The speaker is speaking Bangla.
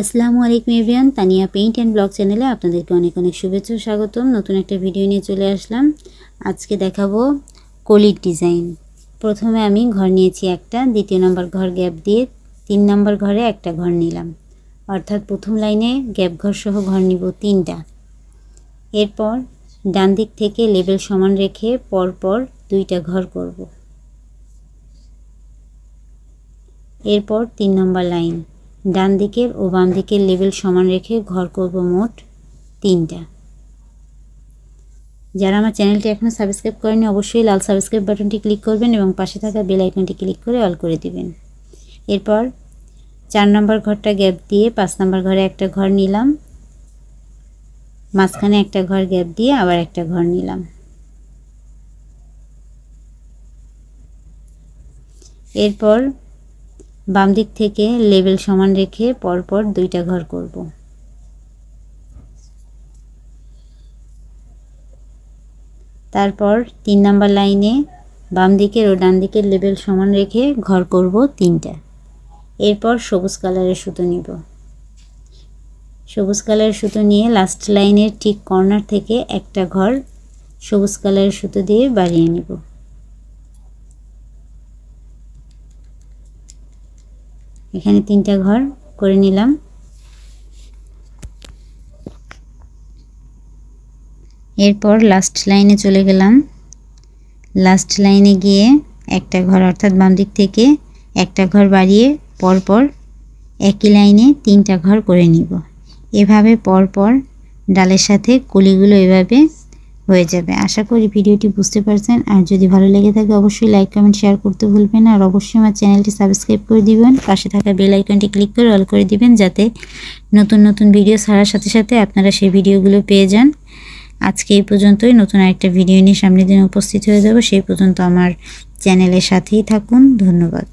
আসসালামু আলাইকুম everyone, Tania paint and blog চ্যানেলে আপনাদেরকে অনেক অনেক শুভেচ্ছা ও স্বাগতম। নতুন একটা ভিডিও নিয়ে চলে আসলাম। আজকে দেখাবো কলির ডিজাইন। প্রথমে আমি ঘর নিয়েছি একটা, দ্বিতীয় নম্বর ঘর গ্যাপ দিয়ে 3 নম্বর ঘরে একটা ঘর নিলাম, অর্থাৎ প্রথম লাইনে গ্যাপ ঘর সহ ঘর নিব 3টা। এরপর ডান দিক থেকে লেবেল সমান রেখে পরপর 2টা ঘর করব। এরপর 3 নম্বর লাইন ডান দিকের ও বাম দিকের লেবেল সমান রেখে ঘর করব মোট 3টা। যারা আমার চ্যানেলটি এখনও সাবস্ক্রাইব করেনি অবশ্যই লাল সাবস্ক্রাইব বাটনটি ক্লিক করবেন এবং পাশে থাকা বেল আইকনটি ক্লিক করে অল করে দিবেন। এরপর 4 নম্বর ঘরটা গ্যাপ দিয়ে 5 নম্বর ঘরে একটা ঘর নিলাম, মাঝখানে একটা ঘর গ্যাপ দিয়ে আবার একটা ঘর নিলাম। এরপর বাম দিক থেকে লেবেল সমান রেখে পরপর 2টা ঘর করব। তারপর 3 নম্বর লাইনে বাম দিকের ও ডান দিকের লেবেল সমান রেখে ঘর করব 3টা। এরপর সবুজ কালারের সুতো নিব। সবুজ কালারের সুতো নিয়ে লাস্ট লাইনের ঠিক কর্নার থেকে একটা ঘর সবুজ কালারের সুতো দিয়ে বাড়িয়ে নিব। এখানে 3টা ঘর করে নিলাম। এরপর লাস্ট লাইনে চলে গেলাম। লাস্ট লাইনে গিয়ে একটা ঘর অর্থাৎ বাম দিক থেকে একটা ঘর বাড়িয়ে পরপর একই লাইনে 3টা ঘর করে নিব। এভাবে পরপর ডালের সাথে কলিগুলো এভাবে হয়ে যাবে। আশা করি ভিডিওটি বুঝতে পারছেন। আর যদি ভালো লেগে থাকে অবশ্যই লাইক কমেন্ট শেয়ার করতে ভুলবেন না। আর অবশ্যই আমার চ্যানেলটি সাবস্ক্রাইব করে দিবেন, পাশে থাকা বেল আইকনটি ক্লিক করে অল করে দিবেন, যাতে নতুন নতুন ভিডিও ছাড়ার সাথে সাথে আপনারা সেই ভিডিওগুলো পেয়ে যান। আজকে এই পর্যন্তই। নতুন আরেকটা ভিডিও নিয়ে সামনের দিন উপস্থিত হয়ে যাব। সেই পর্যন্ত আমার চ্যানেলের সাথেই থাকুন। ধন্যবাদ।